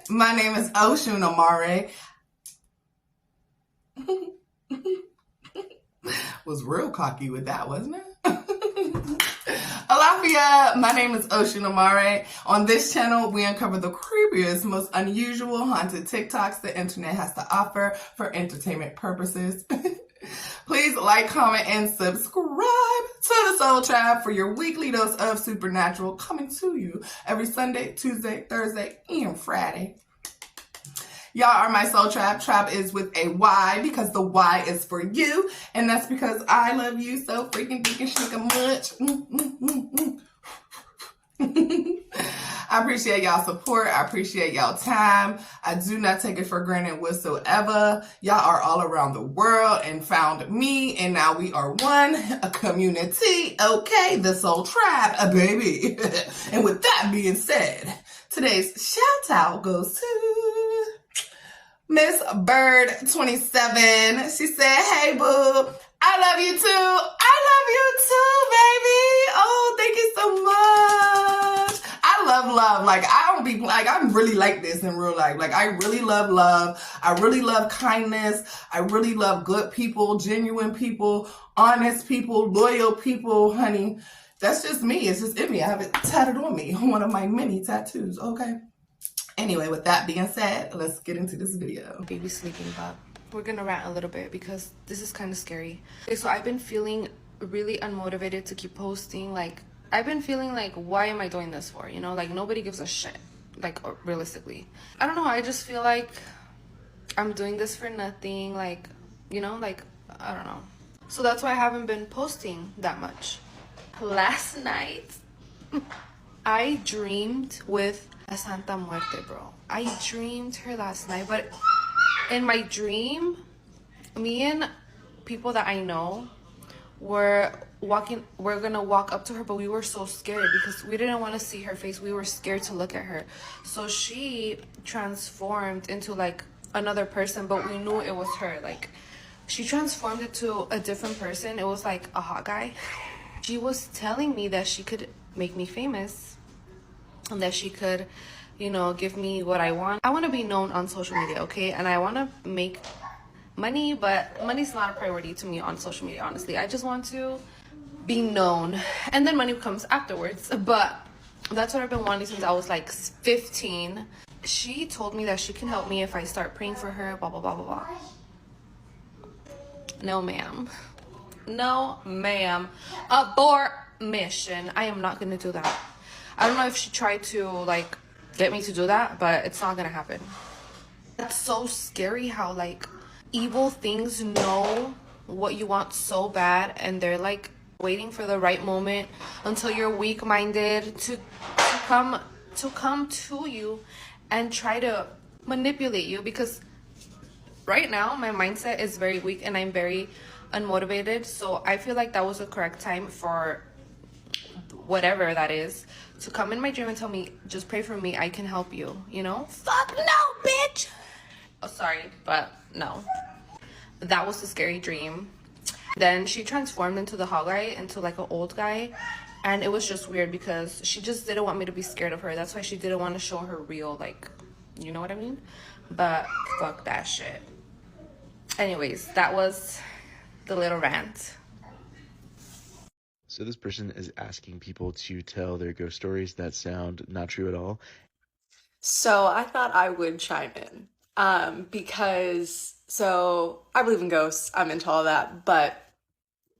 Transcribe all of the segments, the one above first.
My name is Oshun Amare. Was real cocky with that, wasn't it? Alafia, my name is Oshun Amare. On this channel, we uncover the creepiest, most unusual haunted TikToks the internet has to offer for entertainment purposes. Please like, comment, and subscribe to the Soul Tribe for your weekly dose of supernatural, coming to you every Sunday, Tuesday, Thursday, and Friday. Y'all are my Soul Tribe. Tribe is with a Y because the Y is for you. And that's because I love you so freaking much. I appreciate y'all support. I appreciate y'all time. I do not take it for granted whatsoever. Y'all are all around the world and found me, and now we are one, a community. Okay, the Soul Tribe, baby. And with that being said, today's shout out goes to Miss Bird 27. She said, "Hey boo, I love you too. I love you too, baby. Oh, thank you so much. I love. Like, I don't be like, I'm really like this in real life. Like, I really love love. I really love kindness. I really love good people, genuine people, honest people, loyal people, honey. That's just me. It's just in me. I have it tatted on me. One of my many tattoos, okay? Anyway, with that being said, let's get into this video. Baby sleeping, but we're gonna rant a little bit because this is kind of scary. Okay, so I've been feeling really unmotivated to keep posting. Like, I've been feeling like, why am I doing this for? You know, like, nobody gives a shit, like, realistically. I don't know, I just feel like I'm doing this for nothing, like, you know, like, I don't know. So that's why I haven't been posting that much. Last night, I dreamed with a Santa Muerte, bro. I dreamed her last night, but in my dream, me and people that I know we're gonna walk up to her, but we were so scared because we didn't want to see her face. We were scared to look at her. So she transformed into like another person, but we knew it was her. Like, she transformed into a different person. It was like a hot guy. She was telling me that she could make me famous and that she could, you know, give me what I want. I want to be known on social media, okay? And I want to make money, but money's not a priority to me on social media, honestly. I just want to be known, and then money comes afterwards. But that's what I've been wanting since I was like 15. She told me that she can help me if I start praying for her, blah blah blah blah blah. No ma'am, no ma'am. Abort mission. I am not gonna do that. I don't know if she tried to like get me to do that, but it's not gonna happen. It's so scary how like evil things know what you want so bad, and they're like waiting for the right moment until you're weak-minded to come to you and try to manipulate you. Because right now my mindset is very weak and I'm very unmotivated, so I feel like that was the correct time for whatever that is to come in my dream and tell me, just pray for me, I can help you, you know? Fuck no, bitch! Oh, sorry, but no. That was a scary dream. Then she transformed into the hot guy, into like an old guy, and it was just weird because she just didn't want me to be scared of her. That's why she didn't want to show her real, like, you know what I mean? But fuck that shit. Anyways, that was the little rant. So this person is asking people to tell their ghost stories that sound not true at all. So I thought I would chime in because I believe in ghosts. I'm into all that, but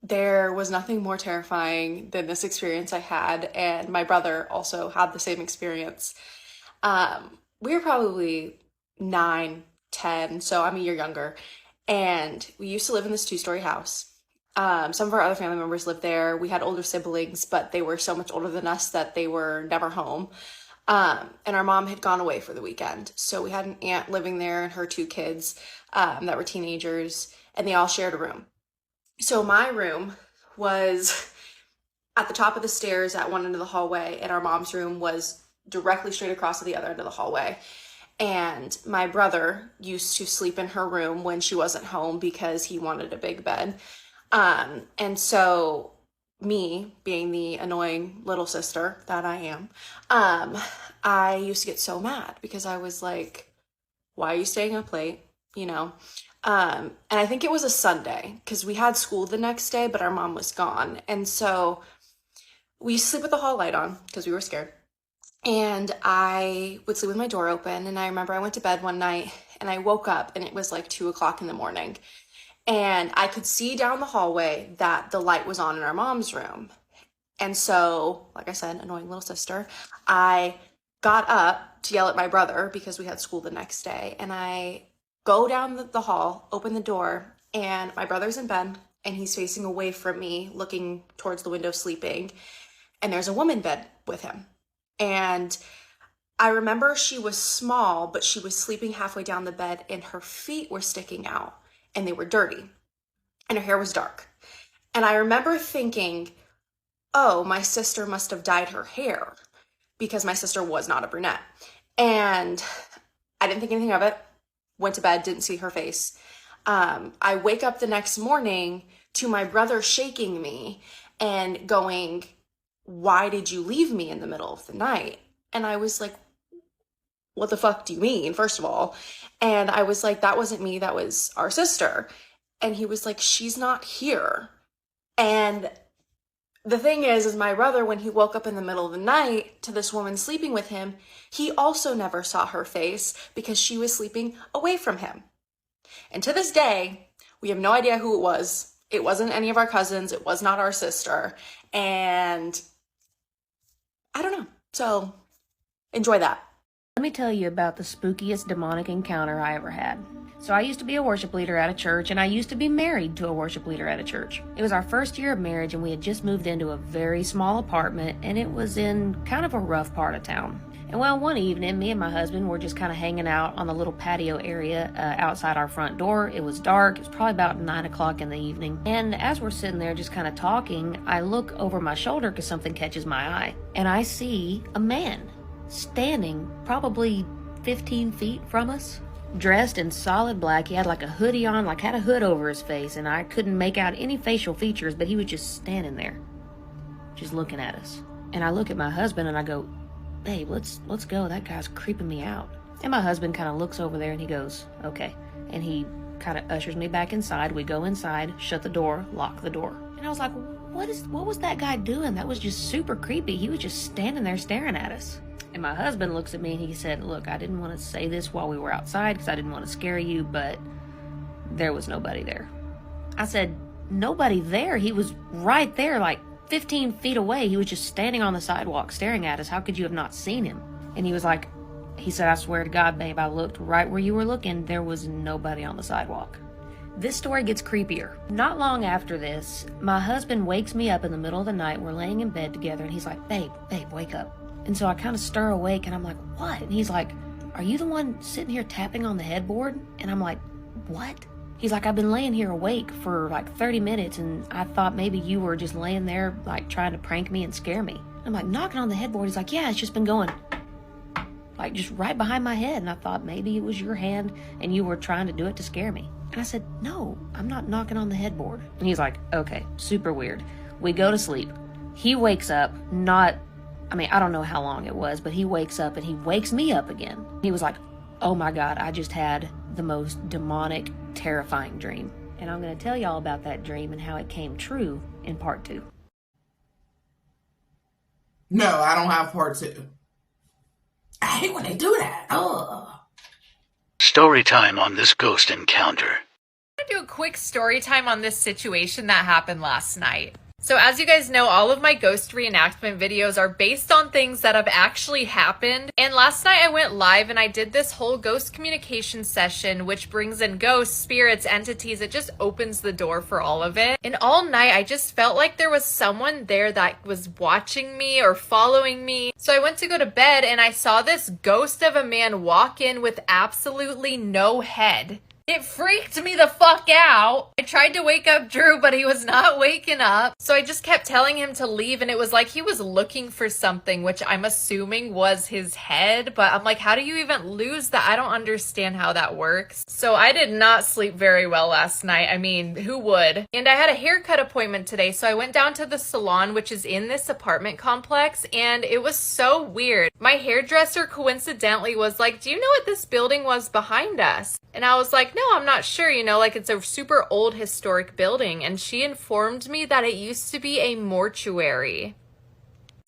there was nothing more terrifying than this experience I had, and my brother also had the same experience. We were probably 9, 10, so I'm a year younger, and we used to live in this 2-story house. Some of our other family members lived there. We had older siblings, but they were so much older than us that they were never home. And our mom had gone away for the weekend. So we had an aunt living there and her 2 kids that were teenagers, and they all shared a room. So my room was at the top of the stairs at one end of the hallway, and our mom's room was directly straight across to the other end of the hallway. And my brother used to sleep in her room when she wasn't home because he wanted a big bed. And so me being the annoying little sister that I am, I used to get so mad because I was like, why are you staying up late? You know? And I think it was a Sunday because we had school the next day, but our mom was gone. And so we used to sleep with the hall light on because we were scared. And I would sleep with my door open. And I remember I went to bed one night and I woke up and it was like 2 o'clock in the morning. And I could see down the hallway that the light was on in our mom's room. And so, like I said, annoying little sister, I got up to yell at my brother because we had school the next day. And I go down the hall, open the door, and my brother's in bed and he's facing away from me, looking towards the window, sleeping. And there's a woman in bed with him. And I remember she was small, but she was sleeping halfway down the bed and her feet were sticking out and they were dirty and her hair was dark. And I remember thinking, oh, my sister must have dyed her hair because my sister was not a brunette. And I didn't think anything of it. Went to bed, didn't see her face. I wake up the next morning to my brother shaking me and going, why did you leave me in the middle of the night? And I was like, what the fuck do you mean, first of all? And I was like, that wasn't me, that was our sister. And he was like, she's not here. And the thing is my brother, when he woke up in the middle of the night to this woman sleeping with him, he also never saw her face because she was sleeping away from him. And to this day, we have no idea who it was. It wasn't any of our cousins. It was not our sister. And I don't know. So enjoy that. Let me tell you about the spookiest demonic encounter I ever had. So I used to be a worship leader at a church, and I used to be married to a worship leader at a church. It was our first year of marriage, and we had just moved into a very small apartment, and it was in kind of a rough part of town. And well, one evening, me and my husband were just kind of hanging out on the little patio area outside our front door. It was dark. It was probably about 9 o'clock in the evening. And as we're sitting there just kind of talking, I look over my shoulder because something catches my eye. And I see a man standing probably 15 feet from us, dressed in solid black. He had like a hoodie on, like had a hood over his face, and I couldn't make out any facial features, but he was just standing there, just looking at us. And I look at my husband and I go, babe, let's go. That guy's creeping me out. And my husband kind of looks over there and he goes, okay. And he kind of ushers me back inside. We go inside, shut the door, lock the door. And I was like, what was that guy doing? That was just super creepy. He was just standing there staring at us. And my husband looks at me and he said, look, I didn't want to say this while we were outside because I didn't want to scare you, but there was nobody there. I said, nobody there? He was right there, like 15 feet away. He was just standing on the sidewalk staring at us. How could you have not seen him? And he was like, he said, I swear to God, babe, I looked right where you were looking. There was nobody on the sidewalk. This story gets creepier. Not long after this, my husband wakes me up in the middle of the night. We're laying in bed together and he's like, babe, wake up. And so I kind of stir awake and I'm like, what? And he's like, are you the one sitting here tapping on the headboard? And I'm like, what? He's like, I've been laying here awake for like 30 minutes and I thought maybe you were just laying there like trying to prank me and scare me. I'm like, knocking on the headboard. He's like, yeah, it's just been going like just right behind my head. And I thought maybe it was your hand and you were trying to do it to scare me. And I said, no, I'm not knocking on the headboard. And he's like, okay, super weird. We go to sleep. He wakes up, I don't know how long it was, but he wakes up and he wakes me up again. He was like, oh my God, I just had the most demonic, terrifying dream. And I'm going to tell y'all about that dream and how it came true in part 2. No, I don't have part 2. I hate when they do that. Ugh. Story time on this ghost encounter. I'm going to do a quick story time on this situation that happened last night. So as you guys know, all of my ghost reenactment videos are based on things that have actually happened. And last night I went live and I did this whole ghost communication session, which brings in ghosts, spirits, entities. It just opens the door for all of it. And all night I just felt like there was someone there that was watching me or following me. So I went to go to bed and I saw this ghost of a man walk in with absolutely no head. It freaked me the fuck out. I tried to wake up Drew, but he was not waking up. So I just kept telling him to leave, and it was like he was looking for something, which I'm assuming was his head. But I'm like, how do you even lose that? I don't understand how that works. So I did not sleep very well last night. I mean, who would? And I had a haircut appointment today, so I went down to the salon, which is in this apartment complex, and it was so weird. My hairdresser coincidentally was like, do you know what this building was behind us? And I was like, no, I'm not sure, you know, like it's a super old historic building. And she informed me that it used to be a mortuary.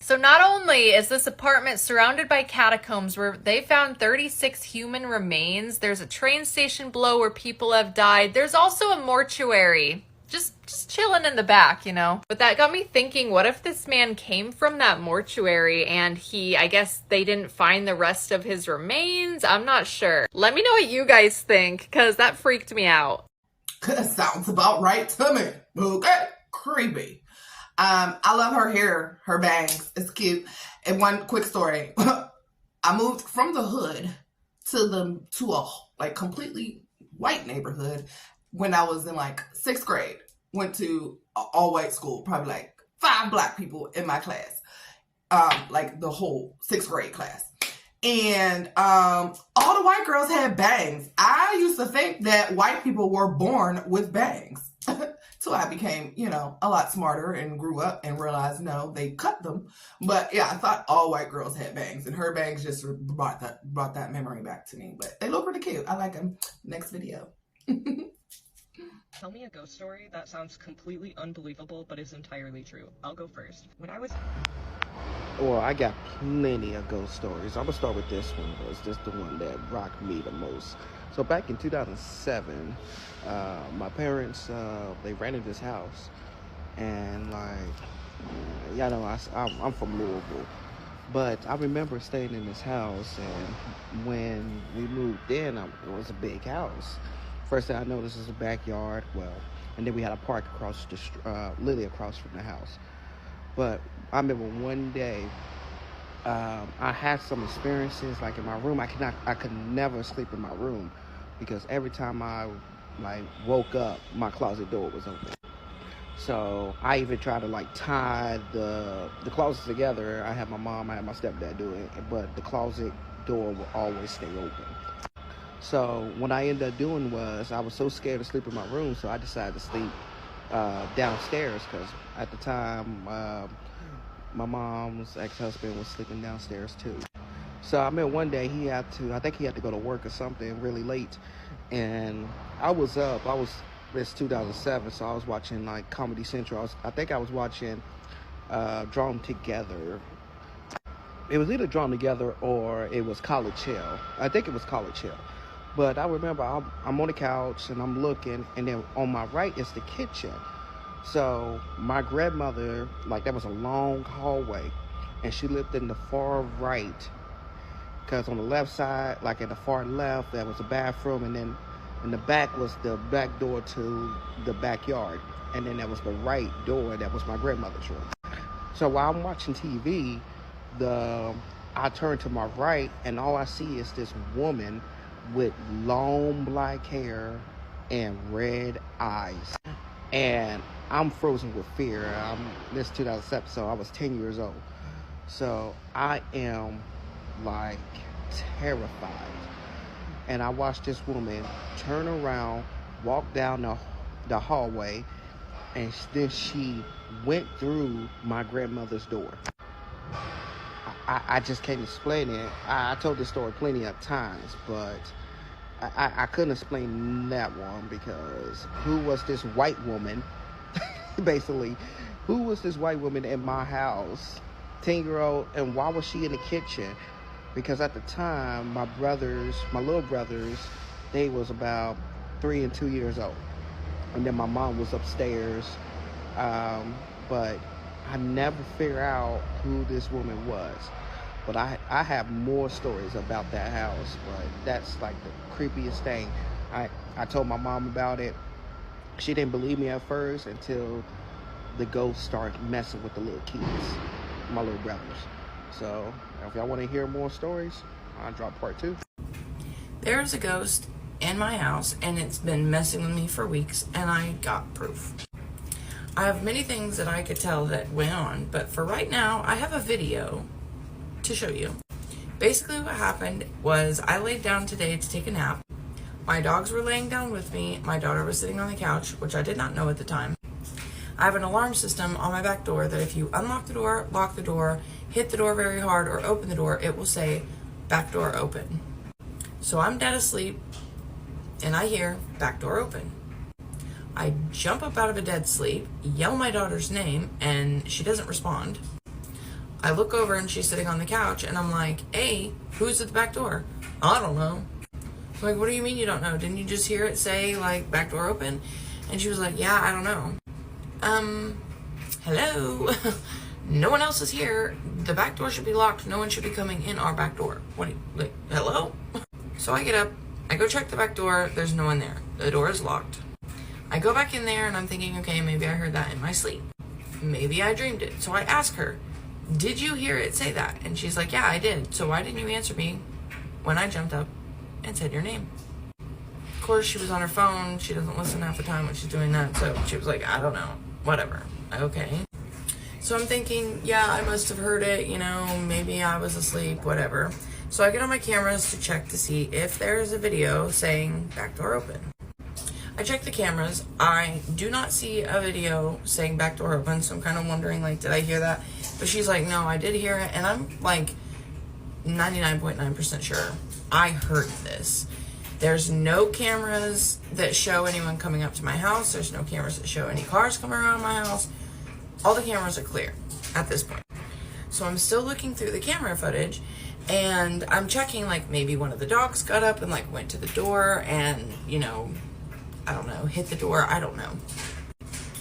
So not only is this apartment surrounded by catacombs where they found 36 human remains, there's a train station below where people have died, there's also a mortuary. Just chilling in the back, you know. But that got me thinking, what if this man came from that mortuary and I guess they didn't find the rest of his remains? I'm not sure. Let me know what you guys think, because that freaked me out. Sounds about right to me. Okay, creepy. I love her hair, her bangs. It's cute. And one quick story. I moved from the hood to a like completely white neighborhood when I was in like 6th grade. Went to an all-white school, probably like 5 black people in my class, like the whole 6th grade class. And all the white girls had bangs. I used to think that white people were born with bangs. So I became, you know, a lot smarter and grew up and realized, no, they cut them. But yeah, I thought all white girls had bangs, and her bangs just brought that memory back to me. But they look really cute. I like them. Next video. Tell me a ghost story that sounds completely unbelievable but is entirely true. I'll go first. Well, I got plenty of ghost stories. I'm gonna start with this one because this is the one that rocked me the most. So back in 2007, my parents, they rented this house, and like, y'all know I'm from Louisville, but I remember staying in this house, and when we moved in, it was a big house. First thing I noticed is a backyard, and then we had a park literally across from the house. But I remember one day, I had some experiences like in my room. I could never sleep in my room because every time I like woke up, my closet door was open. So I even tried to like tie the closets together. I had my mom, I had my stepdad do it, but the closet door will always stay open. So what I ended up doing was I was so scared to sleep in my room, so I decided to sleep downstairs because at the time my mom's ex-husband was sleeping downstairs too. So I remember one day I think he had to go to work or something really late, and I was up. It's 2007, so I was watching like Comedy Central. I think I was watching Drawn Together. It was either Drawn Together or it was College Hill. I think it was College Hill. But I remember I'm on the couch and I'm looking, and then on my right is the kitchen. So my grandmother, like, that was a long hallway, and she lived in the far right, because on the left side, like in the far left, there was a bathroom, and then in the back was the back door to the backyard, and then there was the right door that was my grandmother's room. So while I'm watching TV, I turn to my right, and all I see is this woman with long black hair and red eyes, and I'm frozen with fear. This is 2007, so I was 10 years old. So I am like terrified, and I watched this woman turn around, walk down the hallway, and then she went through my grandmother's door. I just can't explain it. I told this story plenty of times, but I couldn't explain that one, because who was this white woman, basically, who was this white woman in my house, 10-year-old, and why was she in the kitchen? Because at the time, my little brothers, they was about 3 and 2 years old, and then my mom was upstairs, but I never figured out who this woman was. But I have more stories about that house, but that's like the creepiest thing. I told my mom about it. She didn't believe me at first until the ghosts started messing with the little kids, my little brothers. So if y'all want to hear more stories, I'll drop part 2. There's a ghost in my house, and it's been messing with me for weeks, and I got proof. I have many things that I could tell that went on, but for right now, I have a video to show you. Basically what happened was I laid down today to take a nap. My dogs were laying down with me. My daughter was sitting on the couch, which I did not know at the time. I have an alarm system on my back door that if you unlock the door, lock the door, hit the door very hard, or open the door, it will say back door open. So I'm dead asleep and I hear back door open. I jump up out of a dead sleep, yell my daughter's name, and she doesn't respond. I look over and she's sitting on the couch, and I'm like, hey, who's at the back door? I don't know. I'm like, what do you mean you don't know? Didn't you just hear it say, like, back door open? And she was like, yeah, I don't know. Hello? No one else is here. The back door should be locked. No one should be coming in our back door. What do you, like, hello? So I get up, I go check the back door. There's no one there. The door is locked. I go back in there and I'm thinking, okay, maybe I heard that in my sleep. Maybe I dreamed it. So I ask her, did you hear it say that? And she's like, yeah, I did. So why didn't you answer me when I jumped up and said your name? Of course, she was on her phone. She doesn't listen half the time when she's doing that. So she was like, I don't know, whatever. Okay. So I'm thinking, yeah, I must have heard it, you know, maybe I was asleep, whatever. So I get on my cameras to check to see if there's a video saying back door open. I check the cameras. I do not see a video saying back door open, so I'm kind of wondering, like, did I hear that? But she's like, no, I did hear it, and I'm like 99.9% sure I heard this. There's no cameras that show anyone coming up to my house. There's no cameras that show any cars coming around my house. All the cameras are clear at this point. So I'm still looking through the camera footage, and I'm checking, like, maybe one of the dogs got up and, like, went to the door and, you know, I don't know, hit the door. I don't know.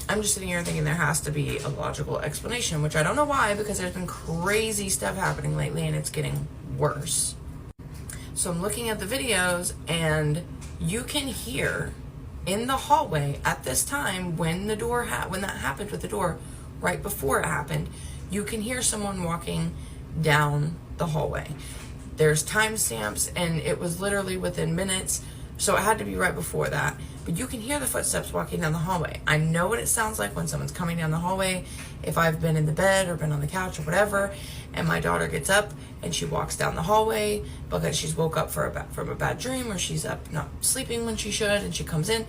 I'm just sitting here thinking there has to be a logical explanation, which I don't know why, because there's been crazy stuff happening lately and it's getting worse. So I'm looking at the videos, and you can hear in the hallway at this time when the door when that happened with the door, right before it happened, you can hear someone walking down the hallway. There's timestamps, and it was literally within minutes, so it had to be right before that. But you can hear the footsteps walking down the hallway. I know what it sounds like when someone's coming down the hallway. If I've been in the bed or been on the couch or whatever, and my daughter gets up and she walks down the hallway because she's woke up from a bad dream, or she's up not sleeping when she should, and she comes in,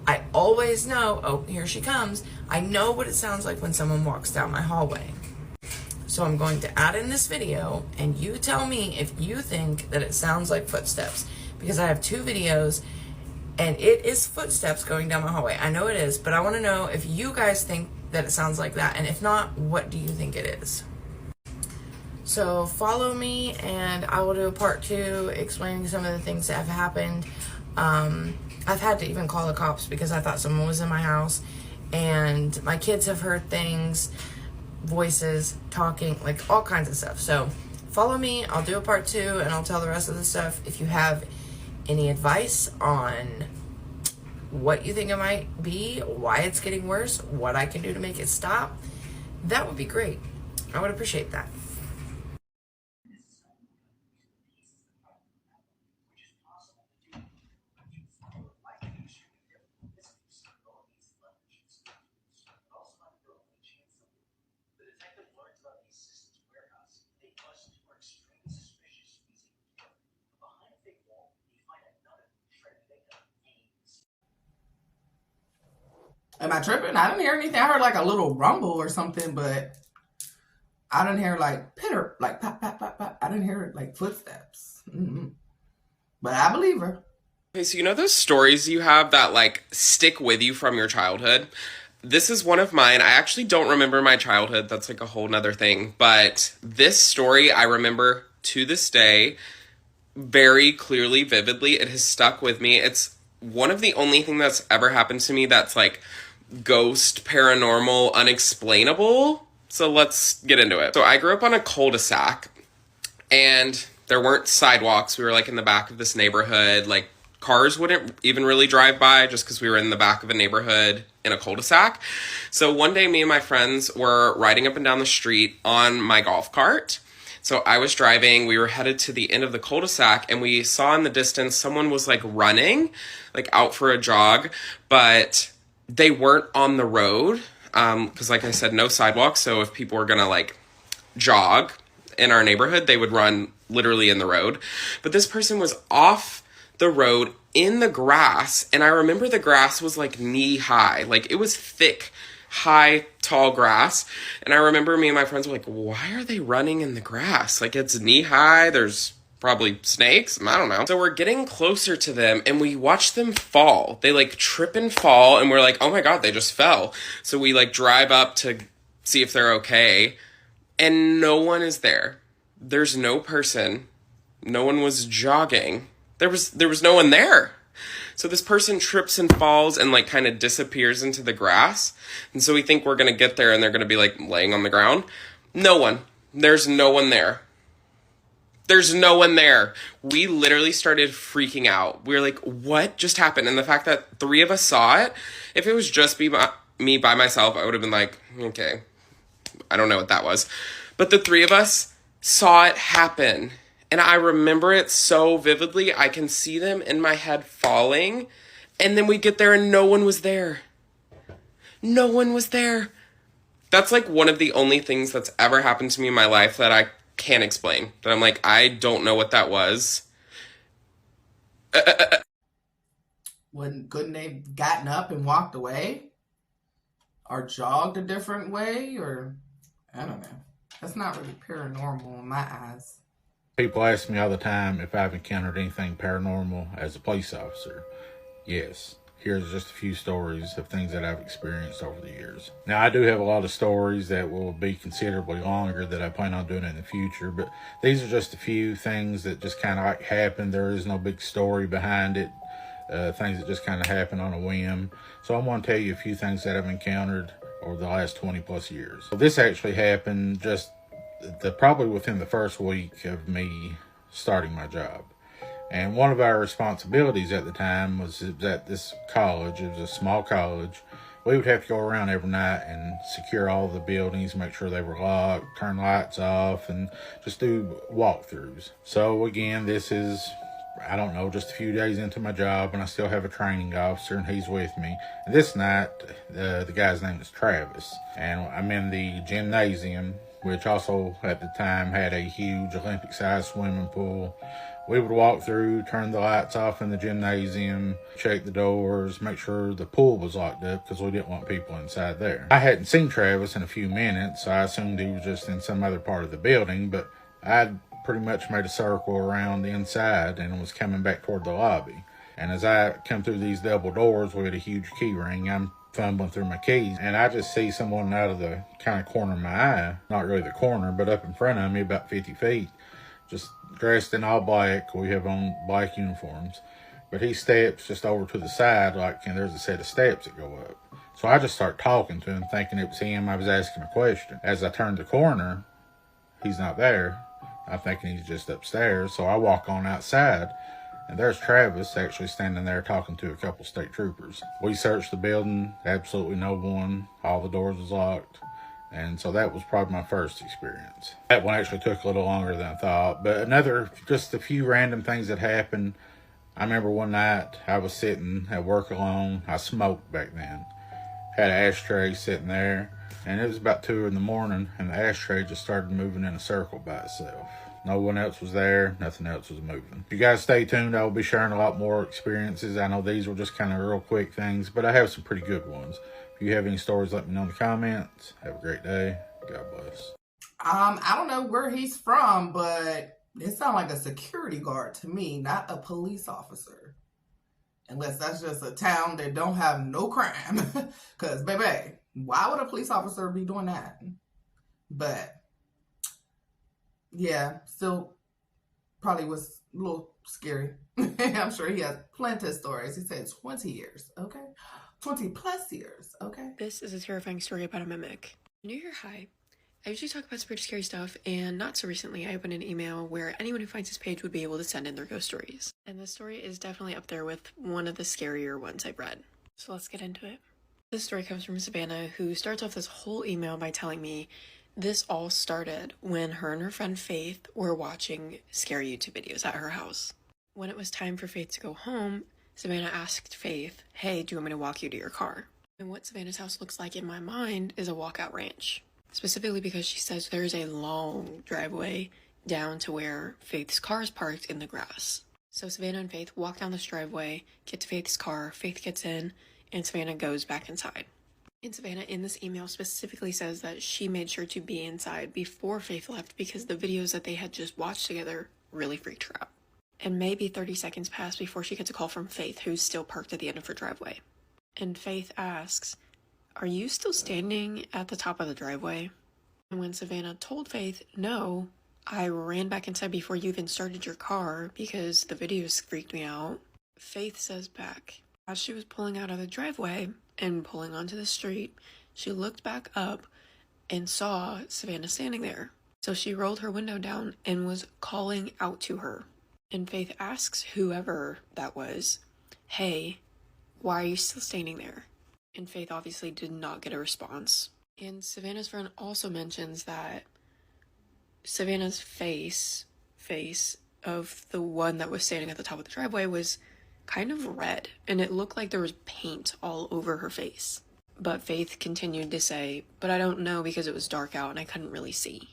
I always know, oh, here she comes. I know what it sounds like when someone walks down my hallway. So I'm going to add in this video, and you tell me if you think that it sounds like footsteps, because I have two videos and it is footsteps going down my hallway. I know it is, but I want to know if you guys think that it sounds like that, and if not, what do you think it is? So follow me, and I will do a part 2 explaining some of the things that have happened. I've had to even call the cops because I thought someone was in my house, and my kids have heard things, voices, talking, like all kinds of stuff. So follow me, I'll do a part 2, and I'll tell the rest of the stuff. If you have any advice on what you think it might be, why it's getting worse, what I can do to make it stop, that would be great. I would appreciate that. Am I tripping? I didn't hear anything. I heard like a little rumble or something, but I didn't hear like pitter, like pop, pop, pop, pop. I didn't hear like footsteps. Mm-hmm. But I believe her. Okay, so you know those stories you have that like stick with you from your childhood? This is one of mine. I actually don't remember my childhood. That's like a whole nother thing. But this story I remember to this day very clearly, vividly. It has stuck with me. It's one of the only thing that's ever happened to me that's like ghost, paranormal, unexplainable. So let's get into it. So I grew up on a cul-de-sac, and there weren't sidewalks. We were like in the back of this neighborhood. Like cars wouldn't even really drive by just because we were in the back of a neighborhood in a cul-de-sac. So one day me and my friends were riding up and down the street on my golf cart. So I was driving, we were headed to the end of the cul-de-sac, and we saw in the distance someone was like running, like out for a jog, but they weren't on the road. Because like I said, no sidewalk. So if people were gonna like jog in our neighborhood, they would run literally in the road. But this person was off the road in the grass, and I remember the grass was like knee high, like it was thick, high, tall grass. And I remember me and my friends were like, why are they running in the grass? Like it's knee high, there's probably snakes, I don't know. So we're getting closer to them and we watch them fall. They like trip and fall, and we're like, oh my God, they just fell. So we like drive up to see if they're okay, and no one is there. There's no person. No one was jogging. There was no one there. So this person trips and falls and like kind of disappears into the grass. And so we think we're going to get there and they're going to be like laying on the ground. No one. There's no one there. There's no one there. We literally started freaking out. We were like, what just happened? And the fact that 3 of us saw it, if it was just me by myself, I would have been like, okay, I don't know what that was. But the 3 of us saw it happen. And I remember it so vividly. I can see them in my head falling. And then we get there and no one was there. No one was there. That's like one of the only things that's ever happened to me in my life that I can't explain. That I'm like, I don't know what that was. Couldn't they gotten up and walked away? Or jogged a different way? Or, I don't know. That's not really paranormal in my eyes. People ask me all the time if I've encountered anything paranormal as a police officer. Yes. Here's just a few stories of things that I've experienced over the years. Now, I do have a lot of stories that will be considerably longer that I plan on doing in the future, but these are just a few things that just kind of like happened. There is no big story behind it. Things that just kind of happen on a whim. So I'm going to tell you a few things that I've encountered over the last 20 plus years. So this actually happened just probably within the first week of me starting my job. And one of our responsibilities at the time was at this college. It was a small college. We would have to go around every night and secure all the buildings, make sure they were locked, turn lights off, and just do walkthroughs. So again, this is, I don't know, just a few days into my job, and I still have a training officer, and he's with me. And this night, the guy's name is Travis, and I'm in the gymnasium, which also at the time had a huge Olympic-sized swimming pool. We would walk through, turn the lights off in the gymnasium, check the doors, make sure the pool was locked up because we didn't want people inside there. I hadn't seen Travis in a few minutes, so I assumed he was just in some other part of the building, but I'd pretty much made a circle around the inside and was coming back toward the lobby. And as I come through these double doors, we had a huge key ring. I'm fumbling through my keys, and I just see someone out of the kind of corner of my eye, not really the corner, but up in front of me about 50 feet, just dressed in all black. We have on black uniforms, but he steps just over to the side, like, and there's a set of steps that go up. So I just start talking to him, thinking it was him. I was asking a question. As I turned the corner, he's not there. I'm thinking he's just upstairs. So I walk on outside, and there's Travis actually standing there talking to a couple state troopers. We searched the building, absolutely no one. All the doors was locked. And so that was probably my first experience. That one actually took a little longer than I thought. But just a few random things that happened. I remember one night I was sitting at work alone. I smoked back then. Had an ashtray sitting there. And it was about 2 in the morning, and the ashtray just started moving in a circle by itself. No one else was there. Nothing else was moving. If you guys stay tuned, I will be sharing a lot more experiences. I know these were just kind of real quick things, but I have some pretty good ones. If you have any stories, let me know in the comments. Have a great day. God bless. I don't know where he's from, but it sounds like a security guard to me, not a police officer. Unless that's just a town that don't have no crime. Because, baby, why would a police officer be doing that? But, yeah, still probably was a little scary. I'm sure he has plenty of stories. He said 20 years, okay? 20 plus years, okay? This is a terrifying story about a mimic. New Year high. I usually talk about some pretty scary stuff, and not so recently I opened an email where anyone who finds this page would be able to send in their ghost stories. And this story is definitely up there with one of the scarier ones I've read. So let's get into it. This story comes from Savannah, who starts off this whole email by telling me This all started when her and her friend Faith were watching scary YouTube videos at her house. When it was time for Faith to go home, Savannah asked Faith, hey, do you want me to walk you to your car? And what Savannah's house looks like in my mind is a walkout ranch. Specifically because she says there's a long driveway down to where Faith's car is parked in the grass. So Savannah and Faith walk down this driveway, get to Faith's car, Faith gets in, and Savannah goes back inside. And Savannah in this email specifically says that she made sure to be inside before Faith left because the videos that they had just watched together really freaked her out. And maybe 30 seconds pass before she gets a call from Faith, who's still parked at the end of her driveway. And Faith asks, are you still standing at the top of the driveway? And when Savannah told Faith, no, I ran back inside before you even started your car because the videos freaked me out, Faith says back, as she was pulling out of the driveway and pulling onto the street, she looked back up and saw Savannah standing there. So she rolled her window down and was calling out to her. And Faith asks whoever that was, hey, why are you still standing there? And Faith obviously did not get a response. And Savannah's friend also mentions that Savannah's face of the one that was standing at the top of the driveway was kind of red, and it looked like there was paint all over her face. But Faith continued to say, but I don't know because it was dark out and I couldn't really see.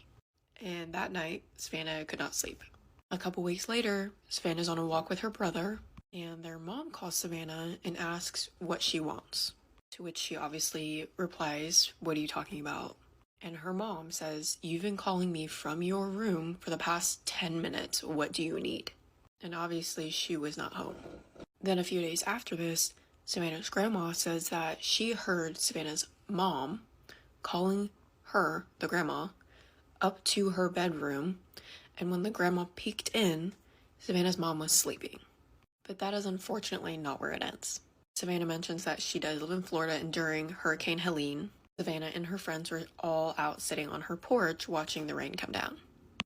And that night, Savannah could not sleep. A couple weeks later, Savannah's on a walk with her brother, and their mom calls Savannah and asks what she wants. To which she obviously replies, what are you talking about? And her mom says, you've been calling me from your room for the past 10 minutes. What do you need? And obviously she was not home. Then a few days after this, Savannah's grandma says that she heard Savannah's mom calling her, the grandma, up to her bedroom. And when the grandma peeked in, Savannah's mom was sleeping. But that is unfortunately not where it ends. Savannah mentions that she does live in Florida, and during Hurricane Helene, Savannah and her friends were all out sitting on her porch watching the rain come down.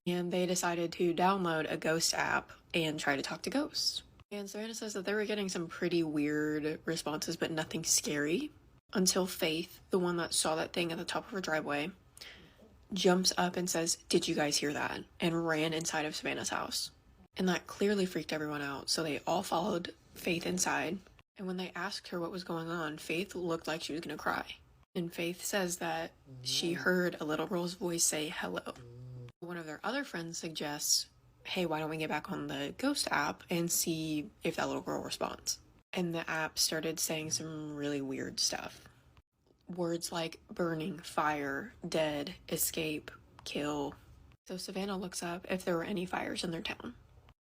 And they decided to download a ghost app and try to talk to ghosts. And Savannah says that they were getting some pretty weird responses, but nothing scary. Until Faith, the one that saw that thing at the top of her driveway, jumps up and says, did you guys hear that? And ran inside of Savannah's house. And that clearly freaked everyone out, so they all followed Faith inside. And when they asked her what was going on, Faith looked like she was going to cry. And Faith says that she heard a little girl's voice say hello. One of their other friends suggests, hey, why don't we get back on the ghost app and see if that little girl responds? And the app started saying some really weird stuff. Words like burning, fire, dead, escape, kill. So Savannah looks up if there were any fires in their town.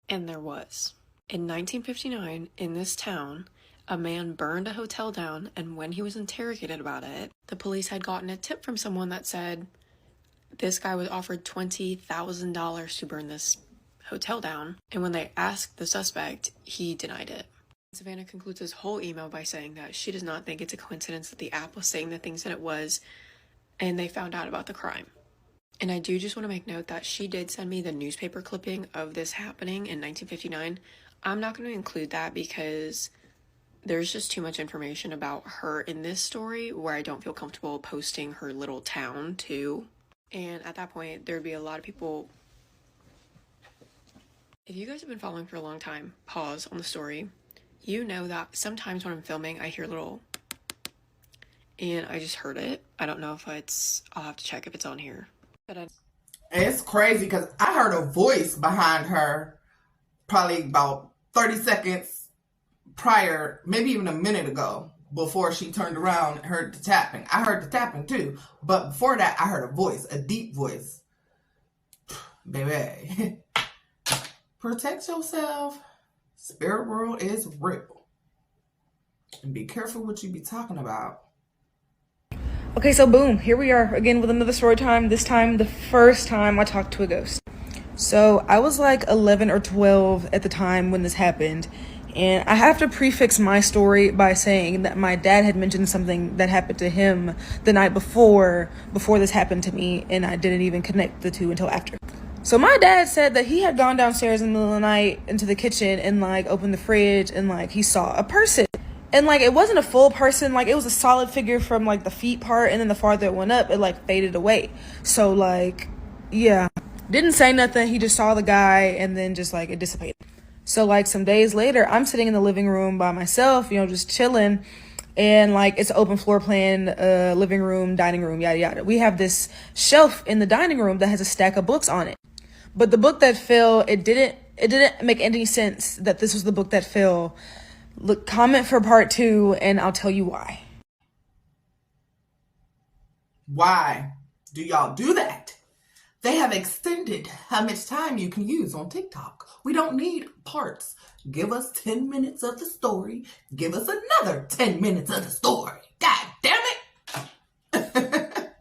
And there was. In 1959, in this town, a man burned a hotel down, and when he was interrogated about it, the police had gotten a tip from someone that said this guy was offered $20,000 to burn this hotel down, and when they asked the suspect, he denied it. Savannah concludes this whole email by saying that she does not think it's a coincidence that the app was saying the things that it was, and they found out about the crime. And I do just want to make note that she did send me the newspaper clipping of this happening in 1959. I'm not going to include that because there's just too much information about her in this story where I don't feel comfortable posting her little town too. And at that point, there'd be a lot of people. If you guys have been following for a long time, pause on the story. You know that sometimes when I'm filming, I hear a little, and I just heard it. I don't know if I'll have to check if it's on here. But it's crazy because I heard a voice behind her probably about 30 seconds prior, maybe even a minute ago, before she turned around and heard the tapping. I heard the tapping too, but before that, I heard a voice, a deep voice. Baby, protect yourself. Spirit world is real. And be careful what you be talking about. Okay, so boom, here we are again with another story time. This time, the first time I talked to a ghost. So I was like 11 or 12 at the time when this happened. And I have to prefix my story by saying that my dad had mentioned something that happened to him the night before this happened to me, and I didn't even connect the two until after. So my dad said that he had gone downstairs in the middle of the night into the kitchen and like opened the fridge and like he saw a person. And, like, it wasn't a full person. Like, it was a solid figure from, like, the feet part. And then the farther it went up, it, like, faded away. So, like, yeah. Didn't say nothing. He just saw the guy. And then just, like, it dissipated. So, like, some days later, I'm sitting in the living room by myself, you know, just chilling. And, like, it's an open floor plan, living room, dining room, yada, yada. We have this shelf in the dining room that has a stack of books on it. But the book that fell, it didn't make any sense that this was the book that fell. Look, comment for part 2, and I'll tell you why. Why do y'all do that? They have extended how much time you can use on TikTok. We don't need parts. Give us 10 minutes of the story. Give us another 10 minutes of the story. God damn it!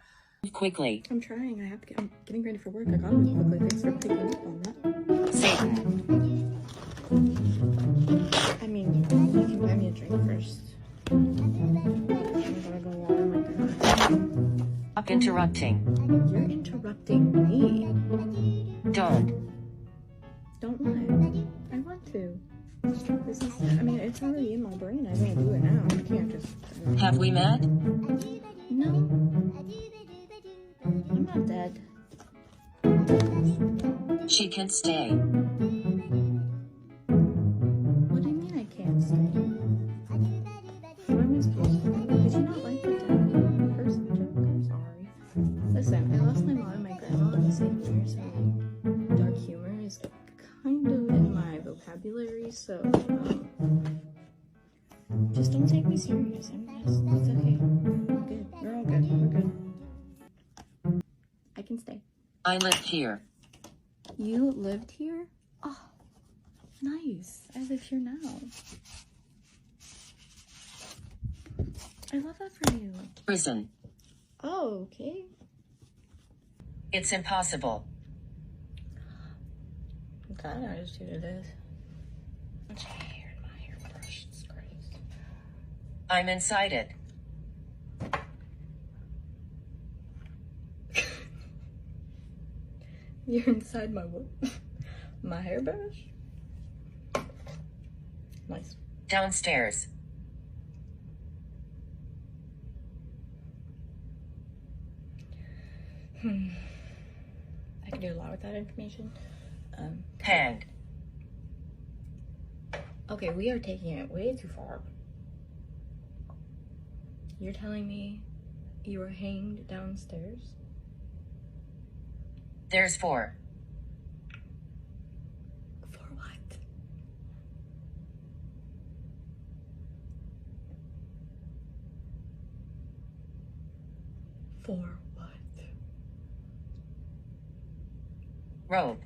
Quickly. I'm trying. I'm getting ready for work. I got it quickly. Thanks for picking up on that. Satan. I mean, you can buy me a drink first. I'm gonna go water my God. Stop interrupting. You're interrupting me. Don't. Don't what? I want to. This is, I mean, it's already in my brain. I gotta do it now. I can't just. Have we met? No. I'm not dead. She can stay. What do you mean I can't stay? What am I supposed to do? Did you not like the dead person joke? I'm sorry. Listen, I lost my mom and my grandma in the same year, so dark humor is kind of in my vocabulary, so just don't take me serious. It's okay. We're good. We're all good. We're good. I can stay. I lived here. You lived here? Oh, nice. I live here now. I love that for you. Prison. Oh, okay. It's impossible. I'm glad I just did this. What's my hair in my hairbrush? It's gross. I'm inside it. You're inside my what? My hairbrush? Nice. Downstairs. I can do a lot with that information. Hanged. Okay, we are taking it way too far. You're telling me you were hanged downstairs? There's 4. For what? For what? Rope.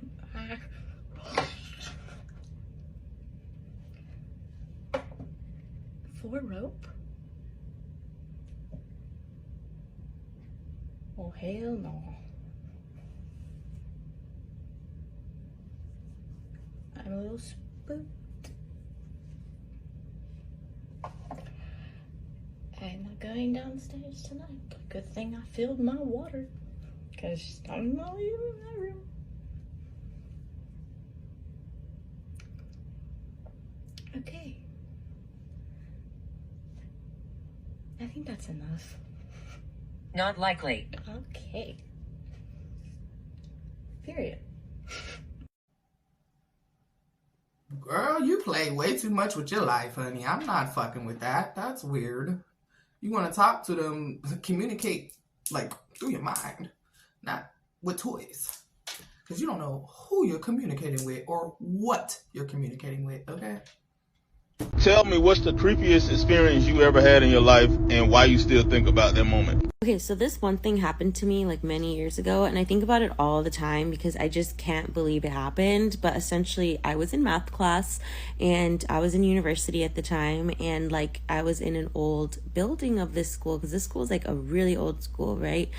For rope? Oh, hell no. I'm a little spooked. I'm not going downstairs tonight. Good thing I filled my water, because I'm not even in that room. Okay. I think that's enough. Not likely. Okay. Period. Girl, you play way too much with your life, honey. I'm not fucking with that. That's weird. You want to talk to them, communicate, like, through your mind, not with toys. Because you don't know who you're communicating with or what you're communicating with, okay? Tell me, what's the creepiest experience you ever had in your life and why you still think about that moment? Okay, so this one thing happened to me like many years ago, and I think about it all the time because I just can't believe it happened. But essentially, I was in math class and I was in university at the time, and like I was in an old building of this school because this school is like a really old school, right?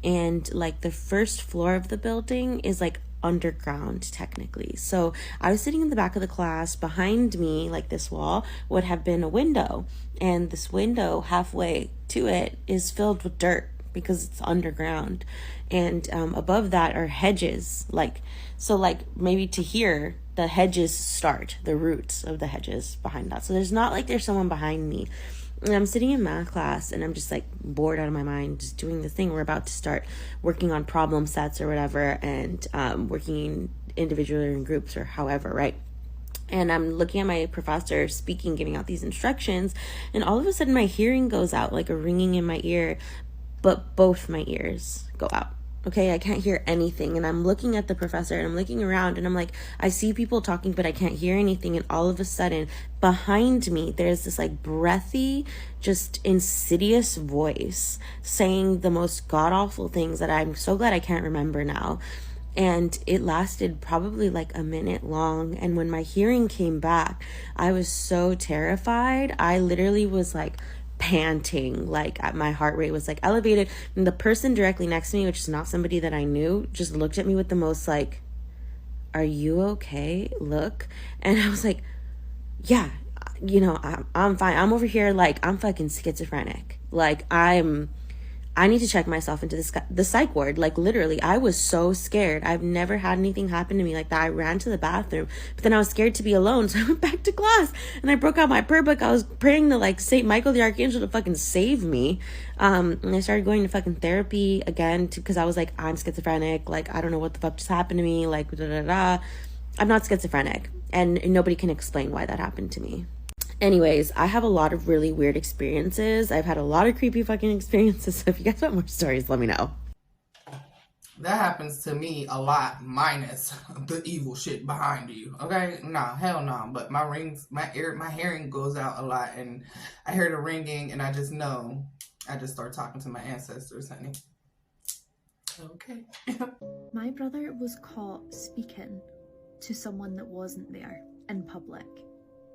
And like the first floor of the building is like underground technically. So I was sitting in the back of the class. Behind me, like this wall would have been a window, and this window halfway to it is filled with dirt because it's underground, and above that are hedges, like so like maybe to here the hedges start, the roots of the hedges behind that. So there's not like there's someone behind me. And I'm sitting in math class and I'm just like bored out of my mind, just doing this thing. We're about to start working on problem sets or whatever, and working individually or in groups or however, right? And I'm looking at my professor speaking, giving out these instructions, and all of a sudden my hearing goes out, like a ringing in my ear, but both my ears go out. Okay, I can't hear anything. And I'm looking at the professor and I'm looking around and I'm like, I see people talking, but I can't hear anything. And all of a sudden, behind me, there's this like breathy, just insidious voice saying the most god-awful things that I'm so glad I can't remember now. And it lasted probably like a minute long. And when my hearing came back, I was so terrified. I literally was like panting, like my heart rate was like elevated, and the person directly next to me, which is not somebody that I knew, just looked at me with the most like, are you okay look. And I was like, yeah, you know, I'm fine. I'm over here like I'm fucking schizophrenic. Like I need to check myself into the psych ward. Like literally, I was so scared. I've never had anything happen to me like that. I ran to the bathroom, but then I was scared to be alone. So I went back to class and I broke out my prayer book. I was praying to like Saint Michael the Archangel to fucking save me. And I started going to fucking therapy again because I was like, I'm schizophrenic. Like, I don't know what the fuck just happened to me. Like, da da da. I'm not schizophrenic, and nobody can explain why that happened to me. Anyways, I have a lot of really weird experiences. I've had a lot of creepy fucking experiences. So if you guys want more stories, let me know. That happens to me a lot, minus the evil shit behind you. Okay? Nah, hell no. But my hearing goes out a lot, and I hear the ringing, and I just know. I just start talking to my ancestors, honey. Okay. My brother was caught speaking to someone that wasn't there in public.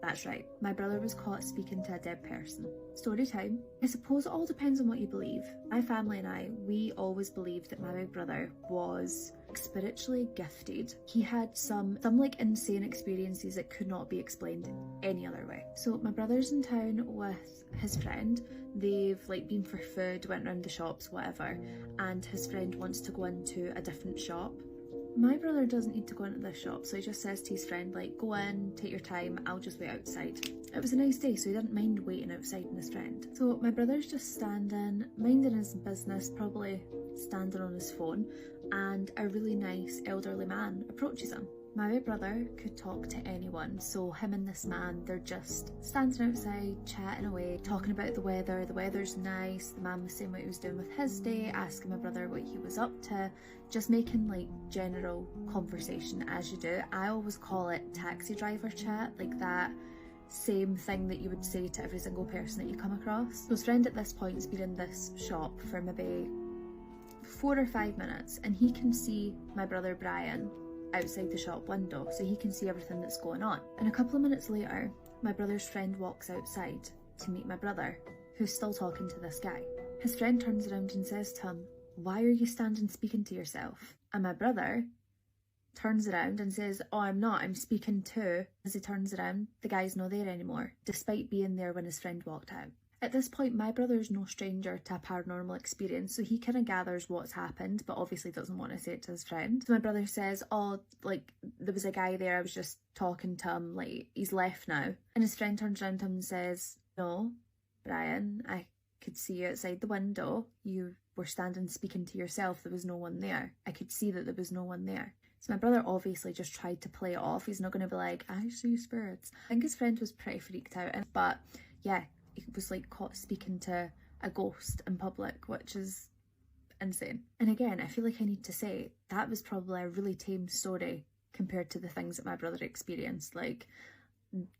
That's right, my brother was caught speaking to a dead person. Story time. I suppose it all depends on what you believe. My family and I, we always believed that my big brother was spiritually gifted. He had some like insane experiences that could not be explained any other way. So my brother's in town with his friend. They've like been for food, went around the shops, whatever, and his friend wants to go into a different shop. My brother doesn't need to go into this shop, so he just says to his friend, like, go in, take your time, I'll just wait outside. It was a nice day, so he didn't mind waiting outside with his friend. So my brother's just standing, minding his business, probably standing on his phone, and a really nice elderly man approaches him. My big brother could talk to anyone, so him and this man, they're just standing outside, chatting away, talking about the weather's nice, the man was saying what he was doing with his day, asking my brother what he was up to, just making like general conversation as you do. I always call it taxi driver chat, like that same thing that you would say to every single person that you come across. So his friend at this point has been in this shop for maybe 4 or 5 minutes, and he can see my brother Brian outside the shop window, so he can see everything that's going on. And a couple of minutes later, my brother's friend walks outside to meet my brother, who's still talking to this guy. His friend turns around and says to him, why are you standing speaking to yourself? And my brother turns around and says, oh, I'm not, I'm speaking to. As he turns around, the guy's not there anymore, despite being there when his friend walked out. At this point, my brother's no stranger to a paranormal experience, so he kind of gathers what's happened, but obviously doesn't want to say it to his friend. So my brother says, oh, like, there was a guy there, I was just talking to him, like, he's left now. And his friend turns around to him and says, no, Brian, I could see you outside the window. You were standing speaking to yourself, there was no one there. I could see that there was no one there. So my brother obviously just tried to play it off. He's not going to be like, I see spirits. I think his friend was pretty freaked out, but yeah, he was like caught speaking to a ghost in public, which is insane. And again, I feel like I need to say that was probably a really tame story compared to the things that my brother experienced. Like,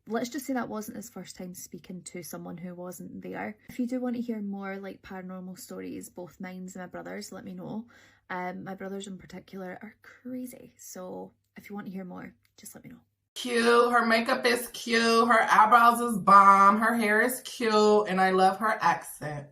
let's just say that wasn't his first time speaking to someone who wasn't there. If you do want to hear more like paranormal stories, both mine and my brother's, let me know. My brothers in particular are crazy, so if you want to hear more, just let me know. Cute. Her makeup is cute. Her eyebrows is bomb. Her hair is cute. And I love her accent.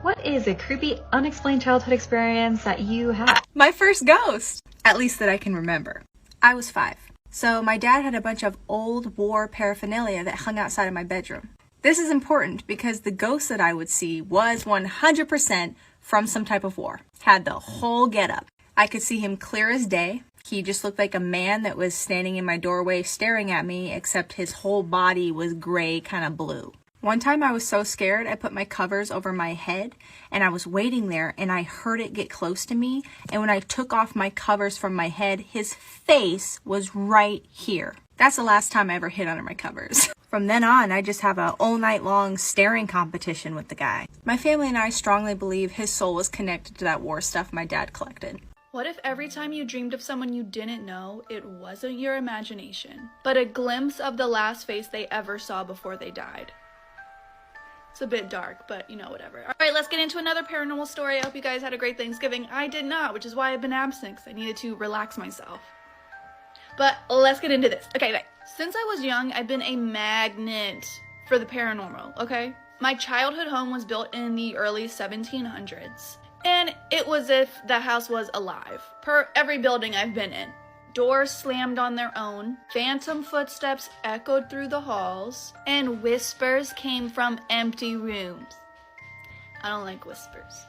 What is a creepy, unexplained childhood experience that you had? My first ghost, at least that I can remember. I was 5. So my dad had a bunch of old war paraphernalia that hung outside of my bedroom. This is important because the ghost that I would see was 100% from some type of war. Had the whole getup. I could see him clear as day. He just looked like a man that was standing in my doorway staring at me, except his whole body was gray, kind of blue. One time I was so scared, I put my covers over my head and I was waiting there and I heard it get close to me. And when I took off my covers from my head, his face was right here. That's the last time I ever hid under my covers. From then on, I just have a all night long staring competition with the guy. My family and I strongly believe his soul was connected to that war stuff my dad collected. What if every time you dreamed of someone you didn't know, it wasn't your imagination, but a glimpse of the last face they ever saw before they died? It's a bit dark, but you know, whatever. All right, let's get into another paranormal story. I hope you guys had a great Thanksgiving. I did not, which is why I've been absent, because I needed to relax myself. But let's get into this. Okay, since I was young, I've been a magnet for the paranormal, okay? My childhood home was built in the early 1700s, and it was as if the house was alive, per every building I've been in. Doors slammed on their own, phantom footsteps echoed through the halls, and whispers came from empty rooms. I don't like whispers.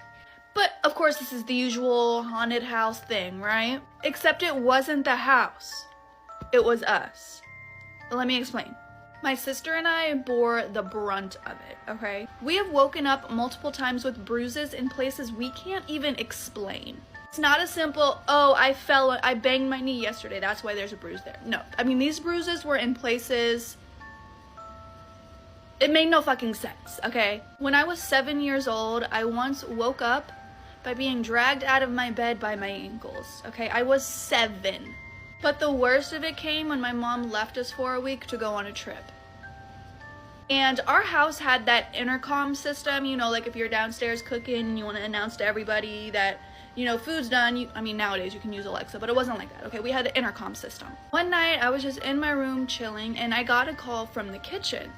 But of course this is the usual haunted house thing, right? Except it wasn't the house. It was us. Let me explain. My sister and I bore the brunt of it, okay? We have woken up multiple times with bruises in places we can't even explain. It's not a simple, oh, I banged my knee yesterday, that's why there's a bruise there. No, I mean, these bruises were in places, it made no fucking sense, okay? When I was 7 years old, I once woke up by being dragged out of my bed by my ankles, okay? I was 7. But the worst of it came when my mom left us for a week to go on a trip. And our house had that intercom system, you know, like if you're downstairs cooking and you want to announce to everybody that, you know, food's done. I mean, nowadays you can use Alexa, but it wasn't like that, okay? We had the intercom system. One night, I was just in my room chilling, and I got a call from the kitchen,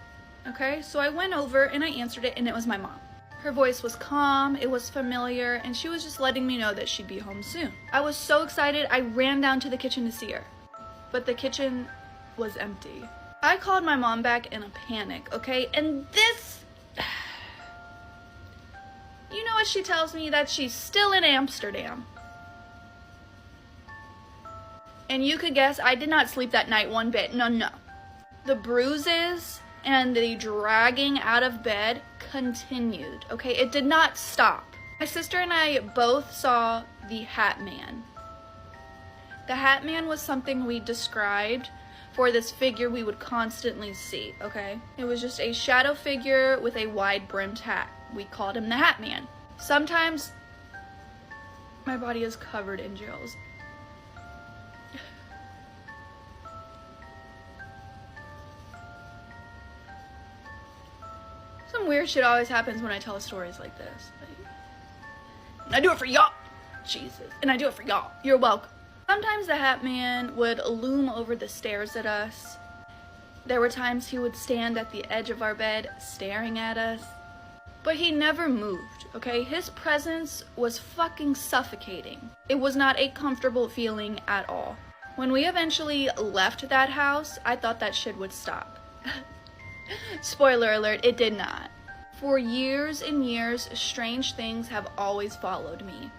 okay? So I went over, and I answered it, and it was my mom. Her voice was calm, it was familiar, and she was just letting me know that she'd be home soon. I was so excited, I ran down to the kitchen to see her. But the kitchen was empty. I called my mom back in a panic, okay? And this... You know what she tells me? That she's still in Amsterdam. And you could guess I did not sleep that night one bit. No. The bruises and the dragging out of bed continued, okay? It did not stop. My sister and I both saw the Hatman. The Hatman was something we described for this figure we would constantly see, okay? It was just a shadow figure with a wide-brimmed hat. We called him the Hatman. Sometimes my body is covered in chills. Some weird shit always happens when I tell stories like this. And I do it for y'all. Jesus. And I do it for y'all. You're welcome. Sometimes the Hatman would loom over the stairs at us. There were times he would stand at the edge of our bed staring at us. But he never moved, okay? His presence was fucking suffocating. It was not a comfortable feeling at all. When we eventually left that house, I thought that shit would stop. Spoiler alert, it did not. For years and years, strange things have always followed me.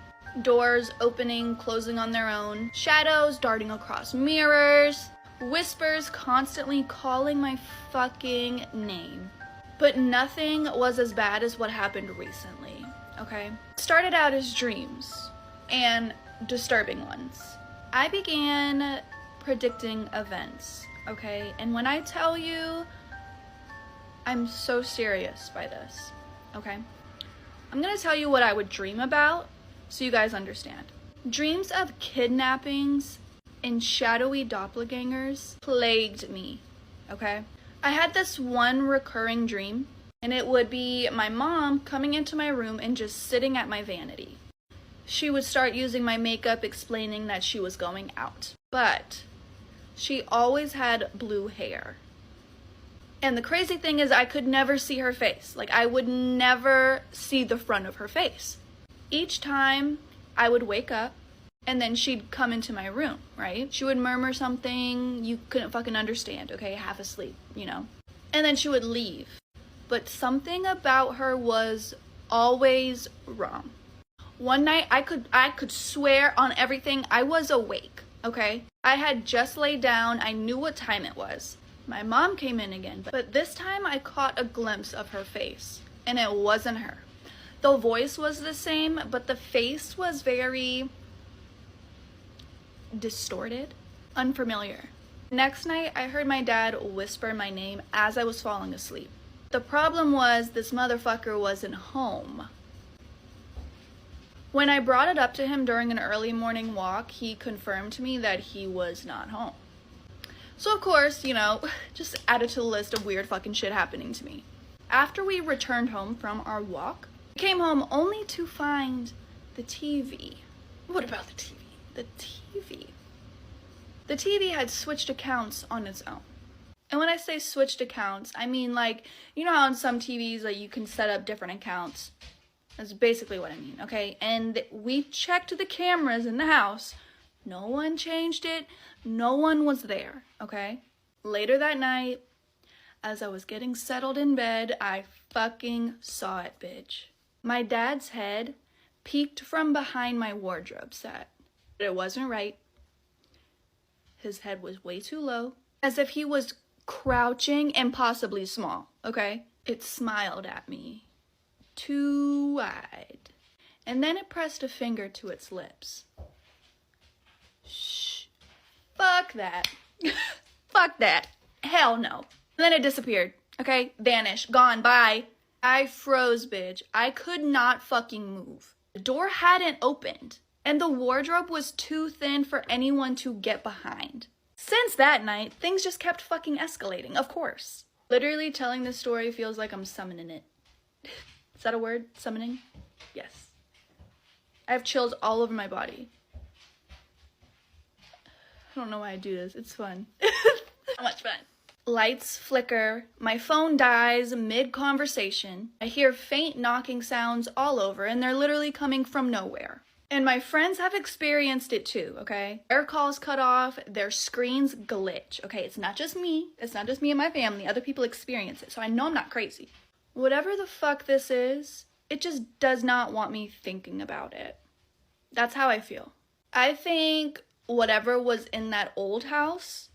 Doors opening, closing on their own, shadows darting across mirrors, whispers constantly calling my fucking name. But nothing was as bad as what happened recently, okay? It started out as dreams, and disturbing ones. I began predicting events, okay? And when I tell you, I'm so serious by this, okay? I'm gonna tell you what I would dream about, so you guys understand. Dreams of kidnappings and shadowy doppelgangers plagued me, okay? I had this one recurring dream, and it would be my mom coming into my room and just sitting at my vanity. She would start using my makeup, explaining that she was going out. But she always had blue hair. And the crazy thing is I could never see her face. Like, I would never see the front of her face. Each time I would wake up, and then she'd come into my room, right? She would murmur something you couldn't fucking understand, okay? Half asleep, you know? And then she would leave. But something about her was always wrong. One night, I could swear on everything I was awake, okay? I had just laid down. I knew what time it was. My mom came in again, but this time I caught a glimpse of her face, and it wasn't her. The voice was the same, but the face was very distorted, unfamiliar. Next night, I heard my dad whisper my name as I was falling asleep. The problem was this motherfucker wasn't home. When I brought it up to him during an early morning walk, he confirmed to me that he was not home. So of course, you know, just added to the list of weird fucking shit happening to me. After we returned home from our walk, we came home only to find the TV. What about the TV? The TV. The TV had switched accounts on its own. And when I say switched accounts, I mean like, you know how on some TVs like you can set up different accounts? That's basically what I mean, okay? And we checked the cameras in the house. No one changed it. No one was there, okay? Later that night, as I was getting settled in bed, I fucking saw it, bitch. My dad's head peeked from behind my wardrobe set. It wasn't right. His head was way too low, as if he was crouching and possibly small, okay? It smiled at me, too wide, and then it pressed a finger to its lips. Shh. Fuck that. Fuck that. Hell no. And then it disappeared, okay? Vanished. Gone. Bye. I froze, bitch. I could not fucking move. The door hadn't opened, and the wardrobe was too thin for anyone to get behind. Since that night, things just kept fucking escalating, of course. Literally telling this story feels like I'm summoning it. Is that a word? Summoning? Yes. I have chills all over my body. I don't know why I do this. It's fun. So much fun. Lights flicker. My phone dies mid-conversation. I hear faint knocking sounds all over, and they're literally coming from nowhere. And my friends have experienced it too, okay? Their calls cut off, their screens glitch, okay? It's not just me. It's not just me and my family. Other people experience it, so I know I'm not crazy. Whatever the fuck this is, it just does not want me thinking about it. That's how I feel. I think whatever was in that old house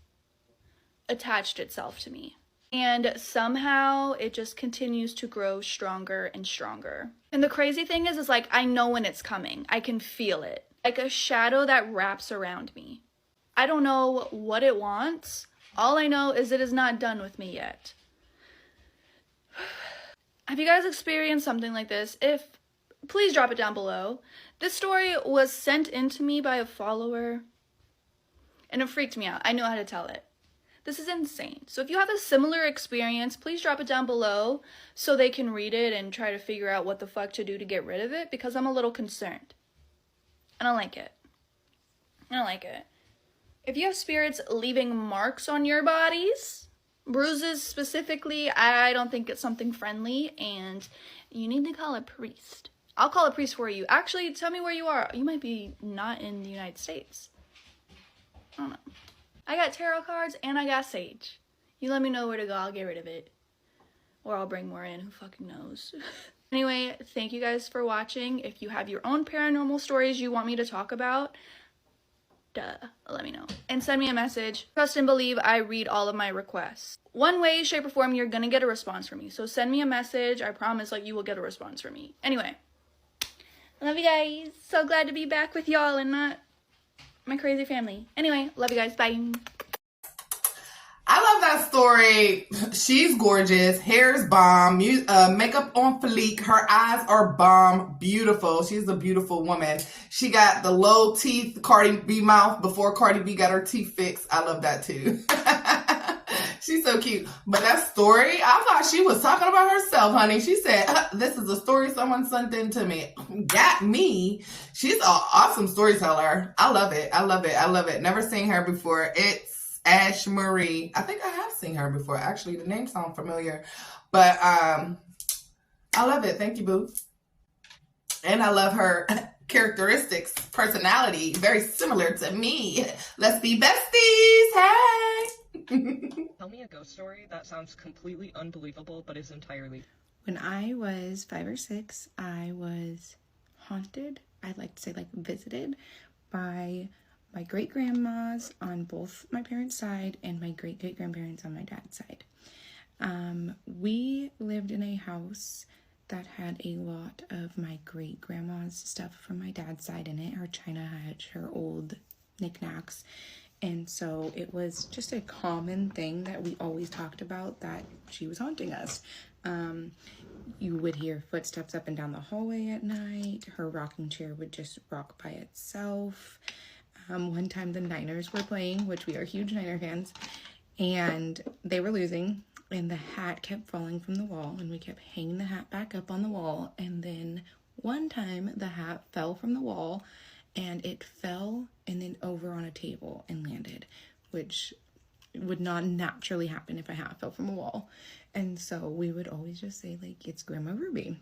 attached itself to me. And somehow it just continues to grow stronger and stronger. And the crazy thing is like, I know when it's coming. I can feel it. Like a shadow that wraps around me. I don't know what it wants. All I know is it is not done with me yet. Have you guys experienced something like this? If, please drop it down below. This story was sent in to me by a follower, and it freaked me out. I know how to tell it. This is insane. So if you have a similar experience, please drop it down below so they can read it and try to figure out what the fuck to do to get rid of it, because I'm a little concerned. I don't like it. I don't like it. If you have spirits leaving marks on your bodies, bruises specifically, I don't think it's something friendly, and you need to call a priest. I'll call a priest for you. Actually, tell me where you are. You might be not in the United States. I don't know. I got tarot cards and I got sage. You let me know where to go, I'll get rid of it. Or I'll bring more in, who fucking knows. Anyway, thank you guys for watching. If you have your own paranormal stories you want me to talk about, let me know. And send me a message. Trust and believe I read all of my requests. One way, shape, or form, you're gonna get a response from me. So send me a message. I promise, like, you will get a response from me. Anyway, I love you guys. So glad to be back with y'all and not my crazy family. Anyway, love you guys. Bye. I love that story. She's gorgeous. Hair's bomb. Makeup on fleek. Her eyes are bomb. Beautiful. She's a beautiful woman. She got the low teeth Cardi B mouth before Cardi B got her teeth fixed. I love that too. She's so cute. But that story, I thought she was talking about herself, honey. She said, this is a story someone sent in to me. Got me. She's an awesome storyteller. I love it. I love it. I love it. Never seen her before. It's Ash Marie. I think I have seen her before. Actually, the name sounds familiar. But I love it. Thank you, boo. And I love her characteristics, personality. Very similar to me. Let's be besties. Hey. Tell me a ghost story that sounds completely unbelievable but is entirely... When I was 5 or 6, I was haunted, I'd like to say like visited, by my great-grandmas on both my parents' side and my great-great-grandparents on my dad's side. We lived in a house that had a lot of my great-grandma's stuff from my dad's side in it. Her china had her old knickknacks. And so it was just a common thing that we always talked about, that she was haunting us. You would hear footsteps up and down the hallway at night. Her rocking chair would just rock by itself. One time the Niners were playing, which we are huge Niner fans, and they were losing, and the hat kept falling from the wall, and we kept hanging the hat back up on the wall. And then one time the hat fell from the wall, and it fell and then over on a table and landed, which would not naturally happen if a hat fell from a wall. And so we would always just say, like, it's Grandma Ruby.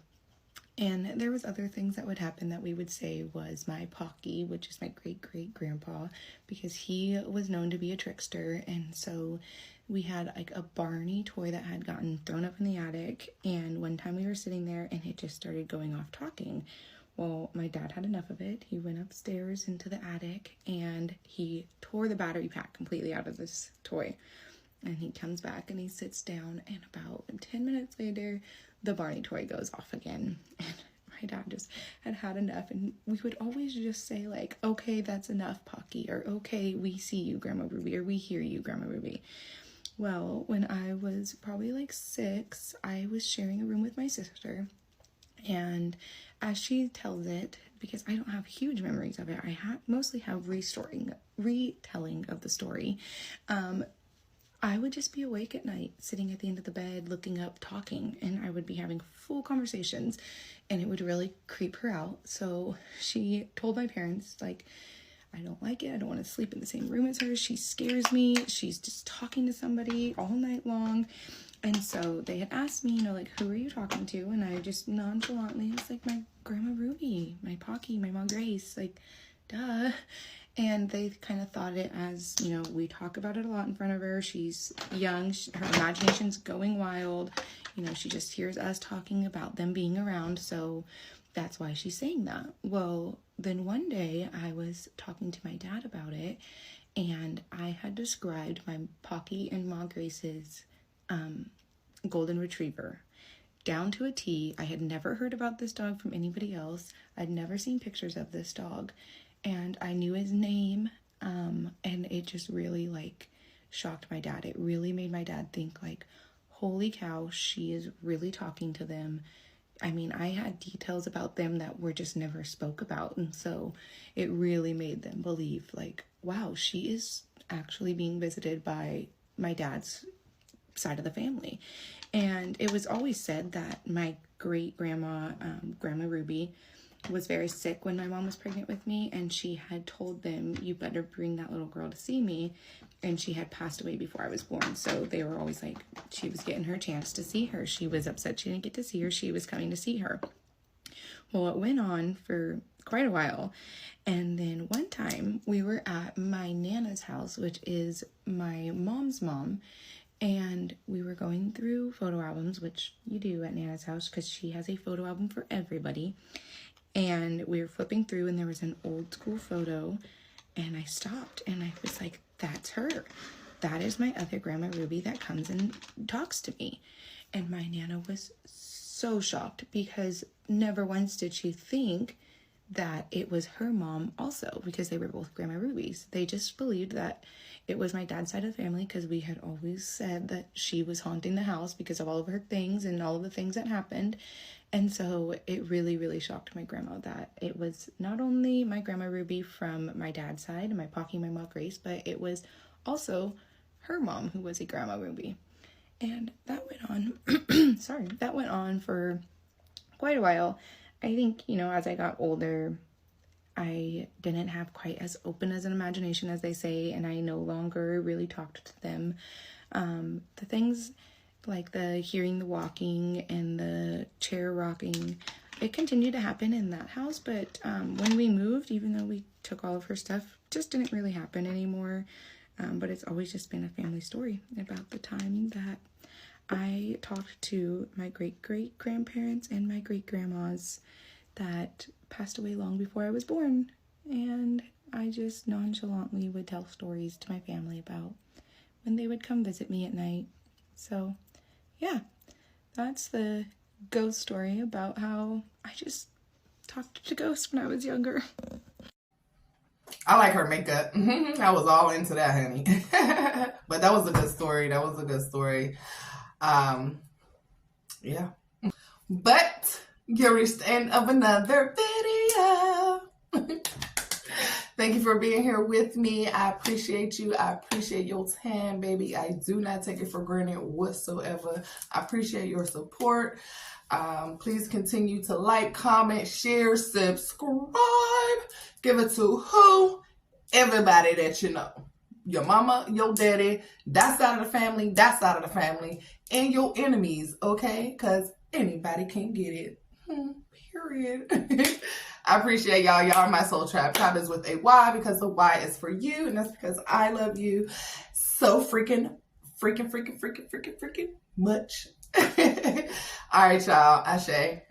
And there was other things that would happen that we would say was my Pocky, which is my great-great-grandpa, because he was known to be a trickster. And so we had like a Barney toy that had gotten thrown up in the attic, and one time we were sitting there and it just started going off talking. Well, my dad had enough of it. He went upstairs into the attic and he tore the battery pack completely out of this toy. And he comes back and he sits down, and about 10 minutes later, the Barney toy goes off again. And my dad just had enough. And we would always just say, like, okay, that's enough, Pocky. Or, okay, we see you, Grandma Ruby. Or, we hear you, Grandma Ruby. Well, when I was probably like 6, I was sharing a room with my sister. And as she tells it, because I don't have huge memories of it, I mostly have retelling of the story. I would just be awake at night, sitting at the end of the bed, looking up, talking, and I would be having full conversations, and it would really creep her out. So she told my parents, like, I don't like it. I don't want to sleep in the same room as her. She scares me. She's just talking to somebody all night long. And so they had asked me, you know, like, who are you talking to? And I just nonchalantly was like, my Grandma Ruby, my Pocky, my Mom Grace, like, duh. And they kind of thought it as, you know, we talk about it a lot in front of her. She's young. Her imagination's going wild. You know, she just hears us talking about them being around. So that's why she's saying that. Well, then one day I was talking to my dad about it, and I had described my Pocky and Ma Grace's golden retriever down to a T. I had never heard about this dog from anybody else. I'd never seen pictures of this dog, and I knew his name, and it just really, like, shocked my dad. It really made my dad think, like, holy cow, she is really talking to them. I mean, I had details about them that were just never spoke about, and so it really made them believe, like, wow, she is actually being visited by my dad's side of the family. And it was always said that my great-grandma, Grandma Ruby, was very sick when my mom was pregnant with me, and she had told them, you better bring that little girl to see me, and she had passed away before I was born. So they were always like, she was getting her chance to see her. She was upset she didn't get to see her. She was coming to see her. Well, it went on for quite a while, and then one time we were at my Nana's house, which is my mom's mom, and we were going through photo albums, which you do at Nana's house because she has a photo album for everybody. And we were flipping through, and there was an old school photo, and I stopped and I was like, that's her. That is my other Grandma Ruby that comes and talks to me. And my Nana was so shocked because never once did she think that it was her mom also, because they were both Grandma Rubies. They just believed that it was my dad's side of the family because we had always said that she was haunting the house because of all of her things and all of the things that happened. And so it really, really shocked my grandma that it was not only my Grandma Ruby from my dad's side, my Pocky, my Mom Grace, but it was also her mom who was a Grandma Ruby. And that went on, that went on for quite a while. I think, you know, as I got older, I didn't have quite as open as an imagination as they say, and I no longer really talked to them. The things like the hearing the walking and the chair rocking, it continued to happen in that house, but when we moved, even though we took all of her stuff, just didn't really happen anymore. But it's always just been a family story about the time that I talked to my great-great-grandparents and my great-grandmas that passed away long before I was born, and I just nonchalantly would tell stories to my family about when they would come visit me at night. So, yeah, that's the ghost story about how I just talked to ghosts when I was younger. I like her makeup. I was all into that, honey. But that was a good story. That was a good story. Yeah. But you reached the end of another video. Thank you for being here with me. I appreciate you. I appreciate your time, baby. I do not take it for granted whatsoever. I appreciate your support. Please continue to like, comment, share, subscribe. Give it to who? Everybody that you know. Your mama, your daddy, that side of the family, that side of the family, and your enemies, okay? Because anybody can get it. Period. I appreciate y'all. Y'all are my soul tribe. Tribe is with a Y because the Y is for you, and that's because I love you so freaking much. All right, y'all. Ashe.